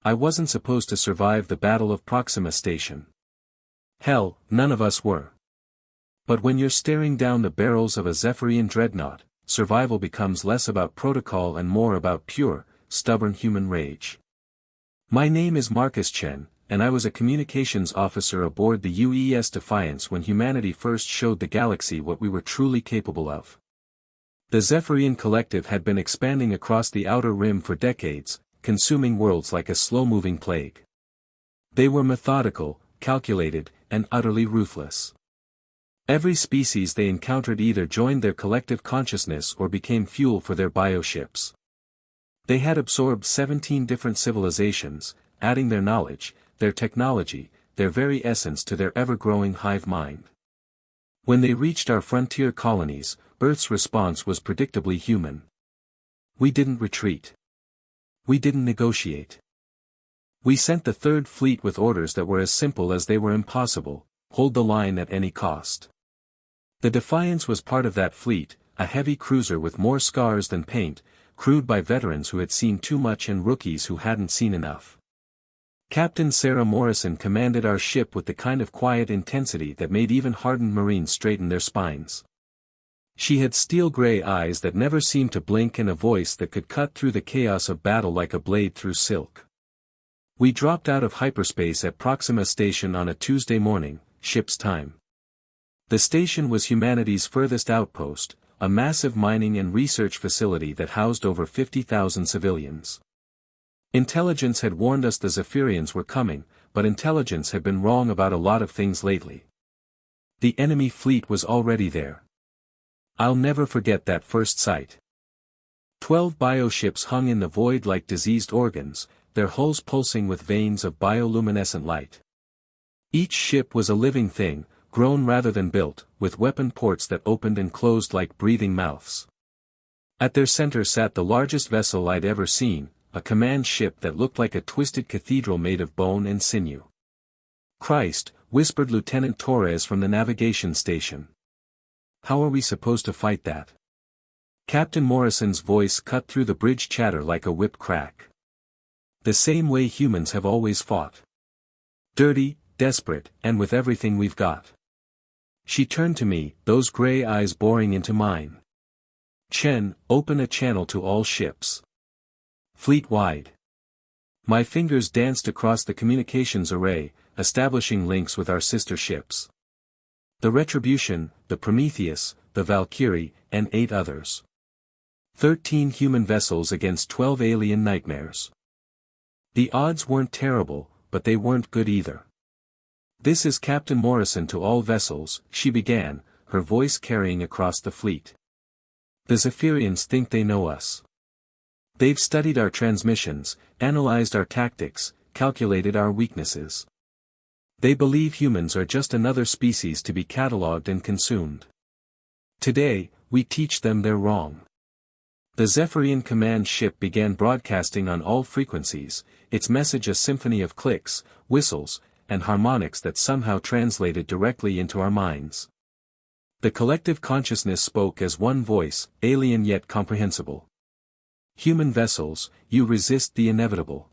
I wasn't supposed to survive the Battle of Proxima Station. Hell, none of us were. But when you're staring down the barrels of a Zephyrian dreadnought, survival becomes less about protocol and more about pure, stubborn human rage. My name is Marcus Chen, and I was a communications officer aboard the UES Defiance when humanity first showed the galaxy what we were truly capable of. The Zephyrian Collective had been expanding across the outer rim for decades, consuming worlds like a slow-moving plague. They were methodical, calculated, and utterly ruthless. Every species they encountered either joined their collective consciousness or became fuel for their bioships. They had absorbed 17 different civilizations, adding their knowledge, their technology, their very essence to their ever-growing hive mind. When they reached our frontier colonies, Earth's response was predictably human. We didn't retreat. We didn't negotiate. We sent the Third Fleet with orders that were as simple as they were impossible: hold the line at any cost. The Defiance was part of that fleet, a heavy cruiser with more scars than paint, crewed by veterans who had seen too much and rookies who hadn't seen enough. Captain Sarah Morrison commanded our ship with the kind of quiet intensity that made even hardened Marines straighten their spines. She had steel-gray eyes that never seemed to blink and a voice that could cut through the chaos of battle like a blade through silk. We dropped out of hyperspace at Proxima Station on a Tuesday morning, ship's time. The station was humanity's furthest outpost, a massive mining and research facility that housed over 50,000 civilians. Intelligence had warned us the Zephyrians were coming, but intelligence had been wrong about a lot of things lately. The enemy fleet was already there. I'll never forget that first sight. 12 bioships hung in the void like diseased organs, their hulls pulsing with veins of bioluminescent light. Each ship was a living thing, grown rather than built, with weapon ports that opened and closed like breathing mouths. At their center sat the largest vessel I'd ever seen, a command ship that looked like a twisted cathedral made of bone and sinew. "Christ," whispered Lieutenant Torres from the navigation station. "How are we supposed to fight that?" Captain Morrison's voice cut through the bridge chatter like a whip crack. "The same way humans have always fought. Dirty, desperate, and with everything we've got." She turned to me, those gray eyes boring into mine. "Chen, open a channel to all ships. Fleet-wide." My fingers danced across the communications array, establishing links with our sister ships. The Retribution, the Prometheus, the Valkyrie, and 8 others. 13 human vessels against 12 alien nightmares. The odds weren't terrible, but they weren't good either. "This is Captain Morrison to all vessels," she began, her voice carrying across the fleet. "The Zephyrians think they know us. They've studied our transmissions, analyzed our tactics, calculated our weaknesses. They believe humans are just another species to be catalogued and consumed. Today, we teach them they're wrong." The Zephyrian command ship began broadcasting on all frequencies, its message a symphony of clicks, whistles, and harmonics that somehow translated directly into our minds. The collective consciousness spoke as one voice, alien yet comprehensible. "Human vessels, you resist the inevitable.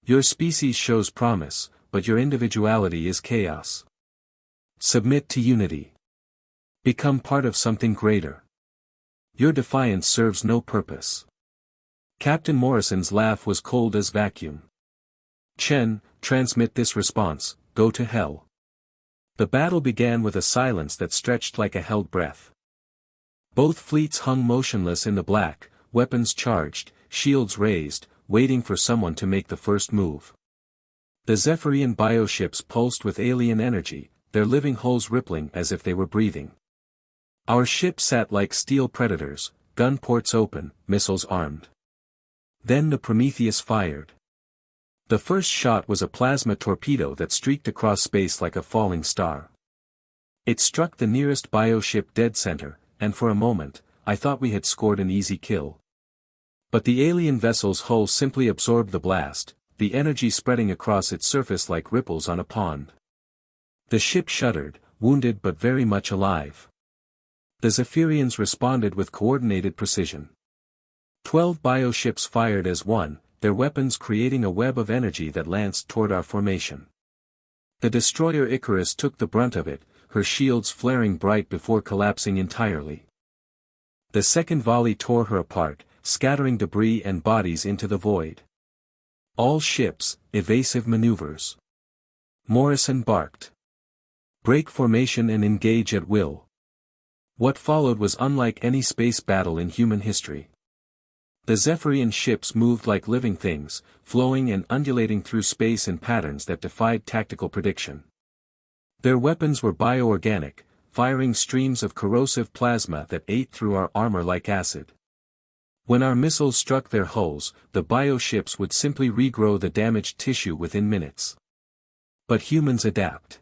Your species shows promise, but your individuality is chaos. Submit to unity. Become part of something greater. Your defiance serves no purpose." Captain Morrison's laugh was cold as vacuum. "Chen, transmit this response: go to hell." The battle began with a silence that stretched like a held breath. Both fleets hung motionless in the black, weapons charged, shields raised, waiting for someone to make the first move. The Zephyrian bioships pulsed with alien energy, their living hulls rippling as if they were breathing. Our ship sat like steel predators, gun ports open, missiles armed. Then the Prometheus fired. The first shot was a plasma torpedo that streaked across space like a falling star. It struck the nearest bioship dead center, and for a moment, I thought we had scored an easy kill. But the alien vessel's hull simply absorbed the blast, the energy spreading across its surface like ripples on a pond. The ship shuddered, wounded but very much alive. The Zephyrians responded with coordinated precision. 12 bioships fired as one, their weapons creating a web of energy that lanced toward our formation. The destroyer Icarus took the brunt of it, her shields flaring bright before collapsing entirely. The second volley tore her apart, scattering debris and bodies into the void. All ships, evasive maneuvers. Morrison barked. Break formation and engage at will. What followed was unlike any space battle in human history. The Zephyrian ships moved like living things, flowing and undulating through space in patterns that defied tactical prediction. Their weapons were bioorganic, firing streams of corrosive plasma that ate through our armor like acid. When our missiles struck their hulls, the bioships would simply regrow the damaged tissue within minutes. But humans adapt.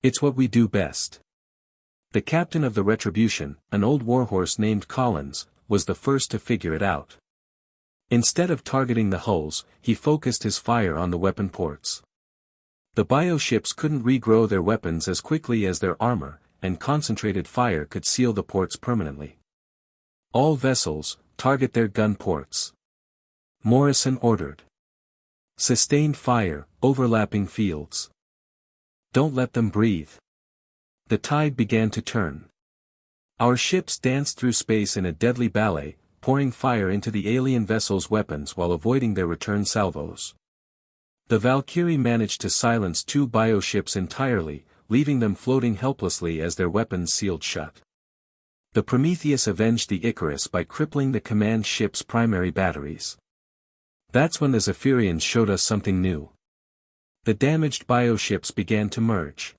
It's what we do best. The captain of the Retribution, an old warhorse named Collins, was the first to figure it out. Instead of targeting the hulls, he focused his fire on the weapon ports. The bioships couldn't regrow their weapons as quickly as their armor, and concentrated fire could seal the ports permanently. All vessels, target their gun ports. Morrison ordered. Sustained fire, overlapping fields. Don't let them breathe. The tide began to turn. Our ships danced through space in a deadly ballet, pouring fire into the alien vessels' weapons while avoiding their return salvos. The Valkyrie managed to silence 2 bioships entirely, leaving them floating helplessly as their weapons sealed shut. The Prometheus avenged the Icarus by crippling the command ship's primary batteries. That's when the Zephyrians showed us something new. The damaged bioships began to merge.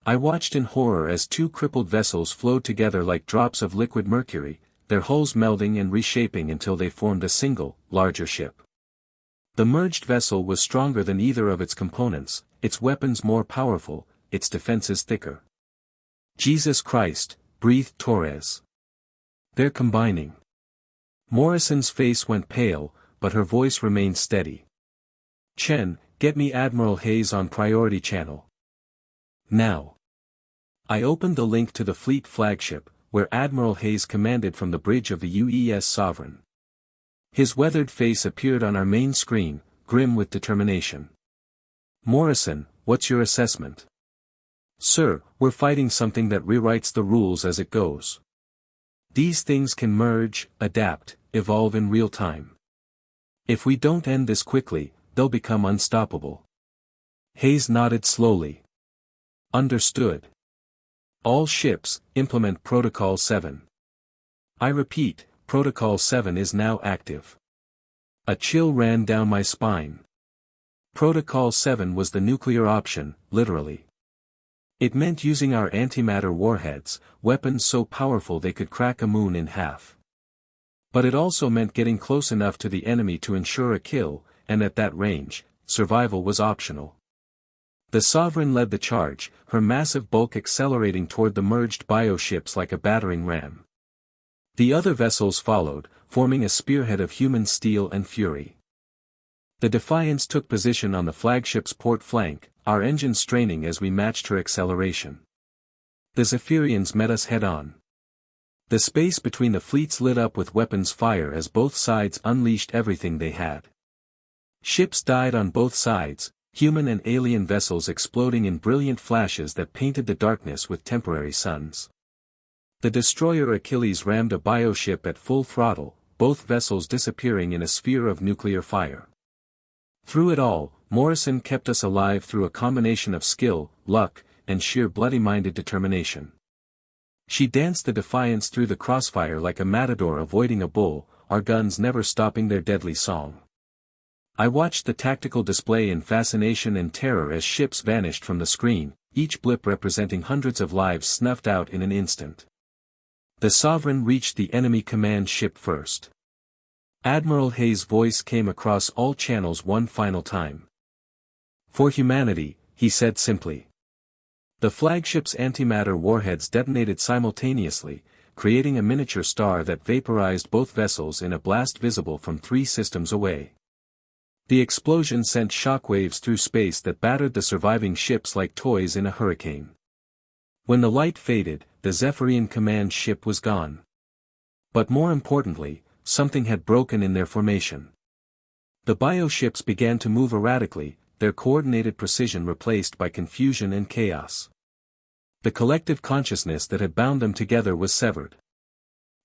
I watched in horror as 2 crippled vessels flowed together like drops of liquid mercury, their hulls melding and reshaping until they formed a single, larger ship. The merged vessel was stronger than either of its components, its weapons more powerful, its defenses thicker. Jesus Christ, breathed Torres. They're combining. Morrison's face went pale, but her voice remained steady. Chen, get me Admiral Hayes on priority channel. Now. I opened the link to the fleet flagship, where Admiral Hayes commanded from the bridge of the UES Sovereign. His weathered face appeared on our main screen, grim with determination. Morrison, what's your assessment? Sir, we're fighting something that rewrites the rules as it goes. These things can merge, adapt, evolve in real time. If we don't end this quickly, they'll become unstoppable. Hayes nodded slowly. Understood. All ships, implement Protocol 7. I repeat, Protocol 7 is now active. A chill ran down my spine. Protocol 7 was the nuclear option, literally. It meant using our antimatter warheads, weapons so powerful they could crack a moon in half. But it also meant getting close enough to the enemy to ensure a kill, and at that range, survival was optional. The Sovereign led the charge, her massive bulk accelerating toward the merged bioships like a battering ram. The other vessels followed, forming a spearhead of human steel and fury. The Defiance took position on the flagship's port flank, our engines straining as we matched her acceleration. The Zephyrians met us head-on. The space between the fleets lit up with weapons fire as both sides unleashed everything they had. Ships died on both sides, human and alien vessels exploding in brilliant flashes that painted the darkness with temporary suns. The destroyer Achilles rammed a bioship at full throttle, both vessels disappearing in a sphere of nuclear fire. Through it all, Morrison kept us alive through a combination of skill, luck, and sheer bloody-minded determination. She danced the Defiance through the crossfire like a matador avoiding a bull, our guns never stopping their deadly song. I watched the tactical display in fascination and terror as ships vanished from the screen, each blip representing hundreds of lives snuffed out in an instant. The Sovereign reached the enemy command ship first. Admiral Hayes' voice came across all channels one final time. For humanity, he said simply. The flagship's antimatter warheads detonated simultaneously, creating a miniature star that vaporized both vessels in a blast visible from 3 systems away. The explosion sent shockwaves through space that battered the surviving ships like toys in a hurricane. When the light faded, the Zephyrian command ship was gone. But more importantly, something had broken in their formation. The bioships began to move erratically, their coordinated precision replaced by confusion and chaos. The collective consciousness that had bound them together was severed.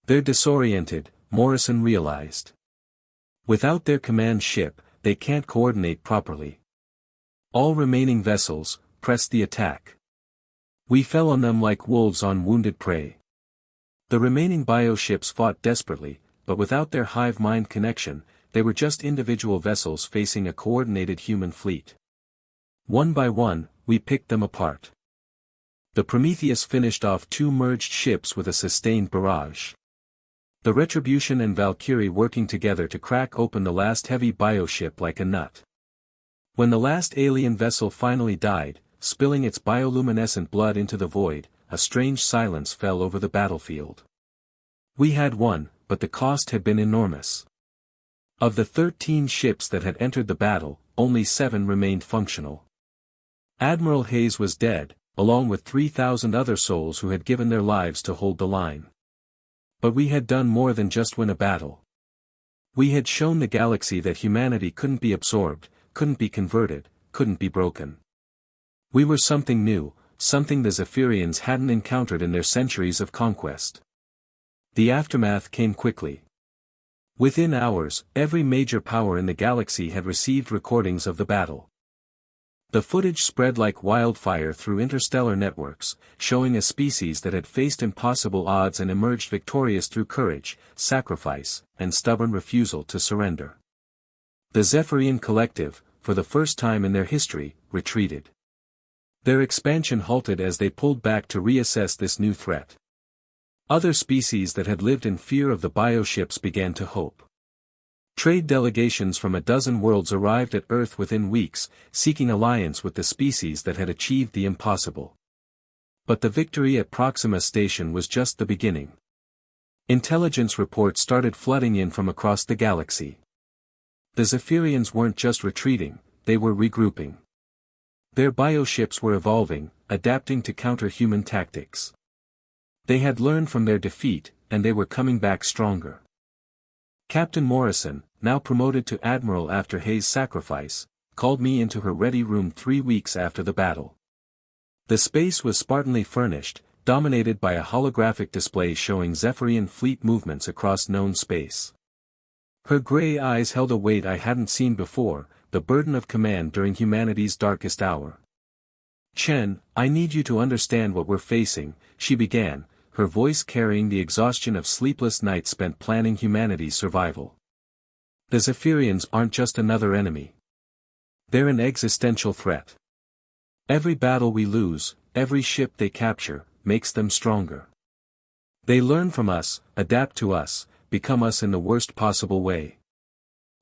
They're disoriented, Morrison realized. Without their command ship, they can't coordinate properly. All remaining vessels, pressed the attack. We fell on them like wolves on wounded prey. The remaining bioships fought desperately, but without their hive-mind connection, they were just individual vessels facing a coordinated human fleet. One by one, we picked them apart. The Prometheus finished off 2 merged ships with a sustained barrage. The Retribution and Valkyrie working together to crack open the last heavy bioship like a nut. When the last alien vessel finally died, spilling its bioluminescent blood into the void, a strange silence fell over the battlefield. We had won, but the cost had been enormous. Of the 13 ships that had entered the battle, only 7 remained functional. Admiral Hayes was dead, along with 3,000 other souls who had given their lives to hold the line. But we had done more than just win a battle. We had shown the galaxy that humanity couldn't be absorbed, couldn't be converted, couldn't be broken. We were something new, something the Zephyrians hadn't encountered in their centuries of conquest. The aftermath came quickly. Within hours, every major power in the galaxy had received recordings of the battle. The footage spread like wildfire through interstellar networks, showing a species that had faced impossible odds and emerged victorious through courage, sacrifice, and stubborn refusal to surrender. The Zephyrian Collective, for the first time in their history, retreated. Their expansion halted as they pulled back to reassess this new threat. Other species that had lived in fear of the bioships began to hope. Trade delegations from a dozen worlds arrived at Earth within weeks, seeking alliance with the species that had achieved the impossible. But the victory at Proxima Station was just the beginning. Intelligence reports started flooding in from across the galaxy. The Zephyrians weren't just retreating, they were regrouping. Their bioships were evolving, adapting to counter-human tactics. They had learned from their defeat, and they were coming back stronger. Captain Morrison, now promoted to Admiral after Hayes' sacrifice, called me into her ready room 3 weeks after the battle. The space was spartanly furnished, dominated by a holographic display showing Zephyrian fleet movements across known space. Her gray eyes held a weight I hadn't seen before, the burden of command during humanity's darkest hour. "Chen, I need you to understand what we're facing," she began, her voice carrying the exhaustion of sleepless nights spent planning humanity's survival. The Zephyrians aren't just another enemy. They're an existential threat. Every battle we lose, every ship they capture, makes them stronger. They learn from us, adapt to us, become us in the worst possible way.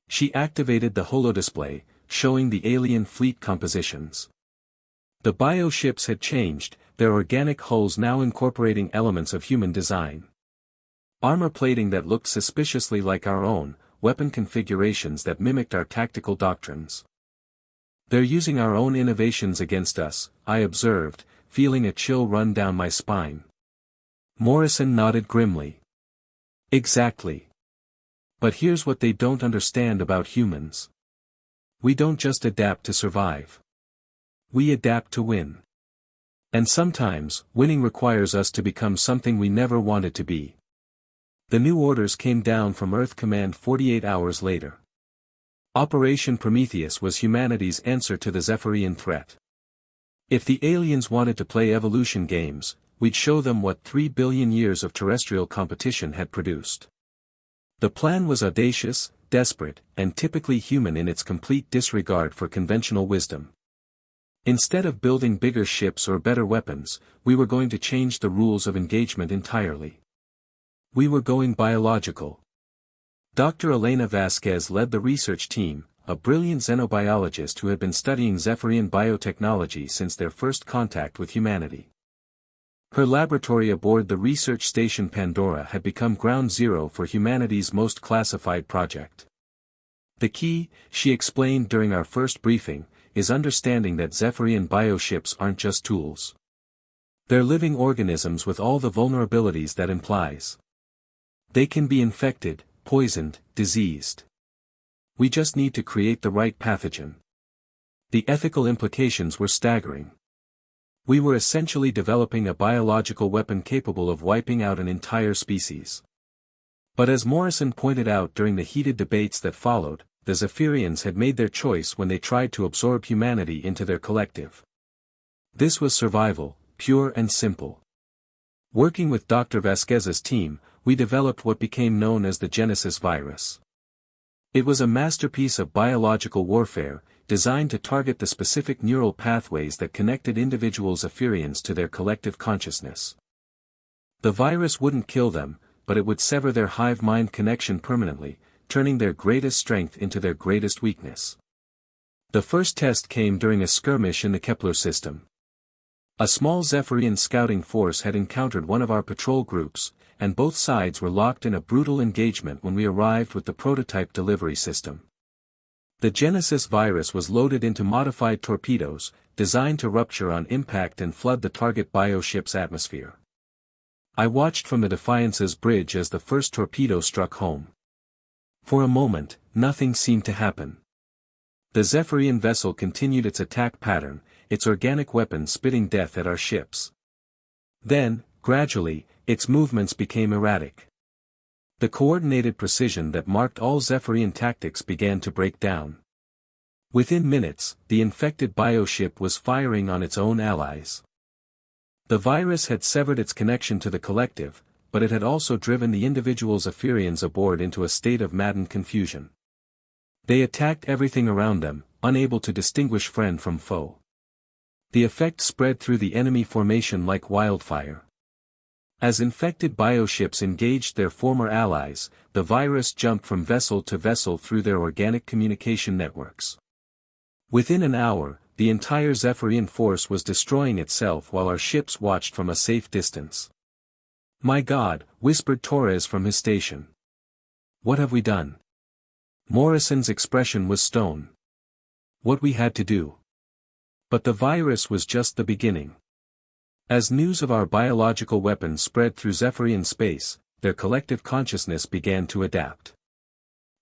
She activated the holodisplay, showing the alien fleet compositions. The bioships had changed, their organic hulls now incorporating elements of human design. Armor plating that looked suspiciously like our own, weapon configurations that mimicked our tactical doctrines. "They're using our own innovations against us," I observed, feeling a chill run down my spine. Morrison nodded grimly. "Exactly. But here's what they don't understand about humans. We don't just adapt to survive. We adapt to win. And sometimes, winning requires us to become something we never wanted to be." The new orders came down from Earth Command 48 hours later. Operation Prometheus was humanity's answer to the Zephyrian threat. If the aliens wanted to play evolution games, we'd show them what 3 billion years of terrestrial competition had produced. The plan was audacious, desperate, and typically human in its complete disregard for conventional wisdom. Instead of building bigger ships or better weapons, we were going to change the rules of engagement entirely. We were going biological. Dr. Elena Vasquez led the research team, a brilliant xenobiologist who had been studying Zephyrian biotechnology since their first contact with humanity. Her laboratory aboard the research station Pandora had become ground zero for humanity's most classified project. The key, she explained during our first briefing, is understanding that Zephyrian bioships aren't just tools. They're living organisms with all the vulnerabilities that implies. They can be infected, poisoned, diseased. We just need to create the right pathogen. The ethical implications were staggering. We were essentially developing a biological weapon capable of wiping out an entire species. But as Morrison pointed out during the heated debates that followed, the Zephyrians had made their choice when they tried to absorb humanity into their collective. This was survival, pure and simple. Working with Dr. Vasquez's team, we developed what became known as the Genesis virus. It was a masterpiece of biological warfare, designed to target the specific neural pathways that connected individual Zephyrians to their collective consciousness. The virus wouldn't kill them, but it would sever their hive-mind connection permanently, turning their greatest strength into their greatest weakness. The first test came during a skirmish in the Kepler system. A small Zephyrian scouting force had encountered one of our patrol groups, and both sides were locked in a brutal engagement when we arrived with the prototype delivery system. The Genesis virus was loaded into modified torpedoes, designed to rupture on impact and flood the target bioship's atmosphere. I watched from the Defiance's bridge as the first torpedo struck home. For a moment, nothing seemed to happen. The Zephyrian vessel continued its attack pattern, its organic weapon spitting death at our ships. Then, gradually, its movements became erratic. The coordinated precision that marked all Zephyrian tactics began to break down. Within minutes, the infected bioship was firing on its own allies. The virus had severed its connection to the collective, but it had also driven the individual Zephyrians aboard into a state of maddened confusion. They attacked everything around them, unable to distinguish friend from foe. The effect spread through the enemy formation like wildfire. As infected bioships engaged their former allies, the virus jumped from vessel to vessel through their organic communication networks. Within an hour, the entire Zephyrian force was destroying itself while our ships watched from a safe distance. "My God," whispered Torres from his station. "What have we done?" Morrison's expression was stone. What we had to do. But the virus was just the beginning. As news of our biological weapons spread through Zephyrian space, their collective consciousness began to adapt.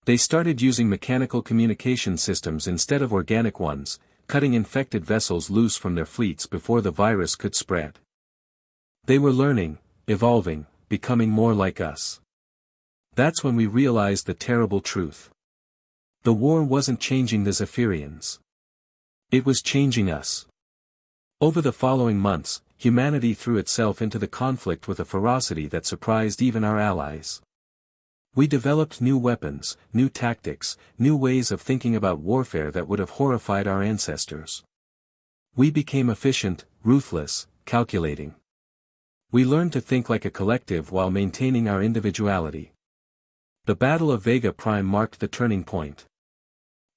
They started using mechanical communication systems instead of organic ones, cutting infected vessels loose from their fleets before the virus could spread. They were learning, evolving, becoming more like us. That's when we realized the terrible truth. The war wasn't changing the Zephyrians. It was changing us. Over the following months, humanity threw itself into the conflict with a ferocity that surprised even our allies. We developed new weapons, new tactics, new ways of thinking about warfare that would have horrified our ancestors. We became efficient, ruthless, calculating. We learned to think like a collective while maintaining our individuality. The Battle of Vega Prime marked the turning point.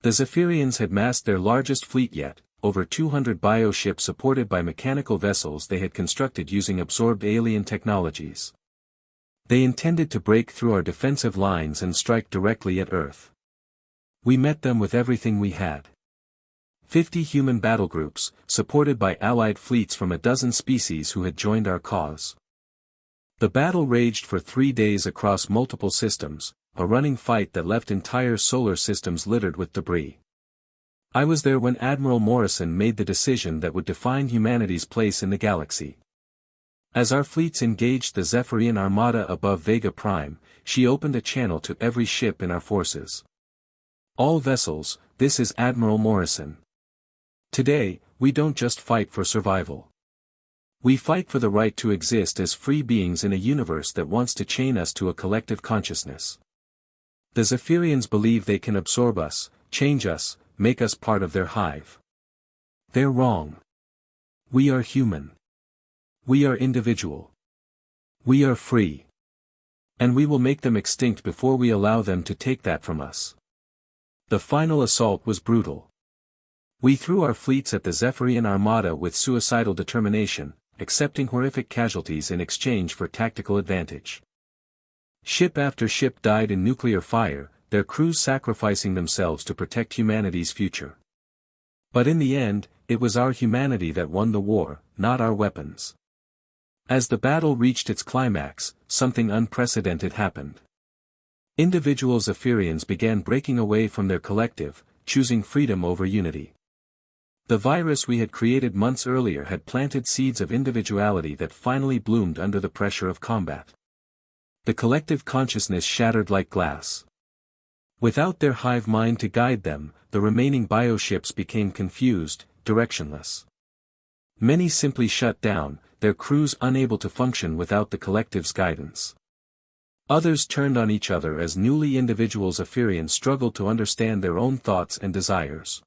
The Zephyrians had massed their largest fleet yet, over 200 bioships supported by mechanical vessels they had constructed using absorbed alien technologies. They intended to break through our defensive lines and strike directly at Earth. We met them with everything we had. 50 human battle groups, supported by allied fleets from a dozen species who had joined our cause. The battle raged for 3 days across multiple systems, a running fight that left entire solar systems littered with debris. I was there when Admiral Morrison made the decision that would define humanity's place in the galaxy. As our fleets engaged the Zephyrian Armada above Vega Prime, she opened a channel to every ship in our forces. "All vessels, this is Admiral Morrison. Today, we don't just fight for survival. We fight for the right to exist as free beings in a universe that wants to chain us to a collective consciousness. The Zephyrians believe they can absorb us, change us, make us part of their hive. They're wrong. We are human. We are individual. We are free. And we will make them extinct before we allow them to take that from us." The final assault was brutal. We threw our fleets at the Zephyrian Armada with suicidal determination, accepting horrific casualties in exchange for tactical advantage. Ship after ship died in nuclear fire, their crews sacrificing themselves to protect humanity's future. But in the end, it was our humanity that won the war, not our weapons. As the battle reached its climax, something unprecedented happened. Individual Zephyrians began breaking away from their collective, choosing freedom over unity. The virus we had created months earlier had planted seeds of individuality that finally bloomed under the pressure of combat. The collective consciousness shattered like glass. Without their hive mind to guide them, the remaining bioships became confused, directionless. Many simply shut down, their crews unable to function without the collective's guidance. Others turned on each other as newly individual Zephyrians struggled to understand their own thoughts and desires.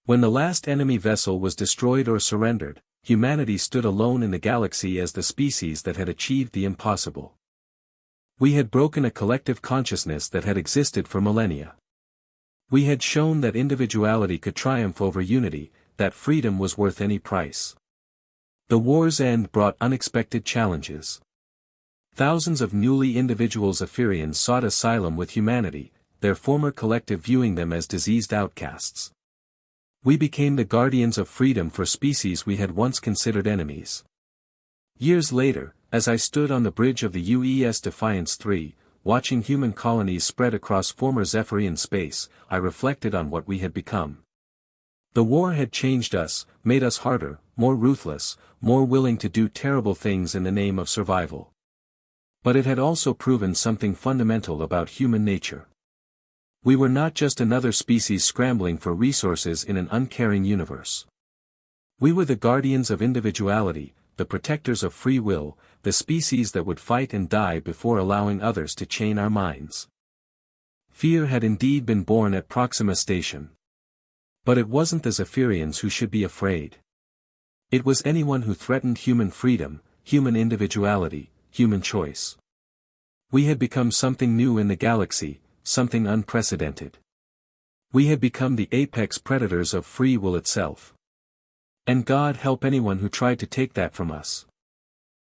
When the last enemy vessel was destroyed or surrendered, humanity stood alone in the galaxy as the species that had achieved the impossible. We had broken a collective consciousness that had existed for millennia. We had shown that individuality could triumph over unity, that freedom was worth any price. The war's end brought unexpected challenges. Thousands of newly individual Zephyrians sought asylum with humanity, their former collective viewing them as diseased outcasts. We became the guardians of freedom for species we had once considered enemies. Years later, as I stood on the bridge of the UES Defiance III, watching human colonies spread across former Zephyrian space, I reflected on what we had become. The war had changed us, made us harder, more ruthless, more willing to do terrible things in the name of survival. But it had also proven something fundamental about human nature. We were not just another species scrambling for resources in an uncaring universe. We were the guardians of individuality, the protectors of free will, the species that would fight and die before allowing others to chain our minds. Fear had indeed been born at Proxima Station. But it wasn't the Zephyrians who should be afraid. It was anyone who threatened human freedom, human individuality, human choice. We had become something new in the galaxy, something unprecedented. We had become the apex predators of free will itself. And God help anyone who tried to take that from us.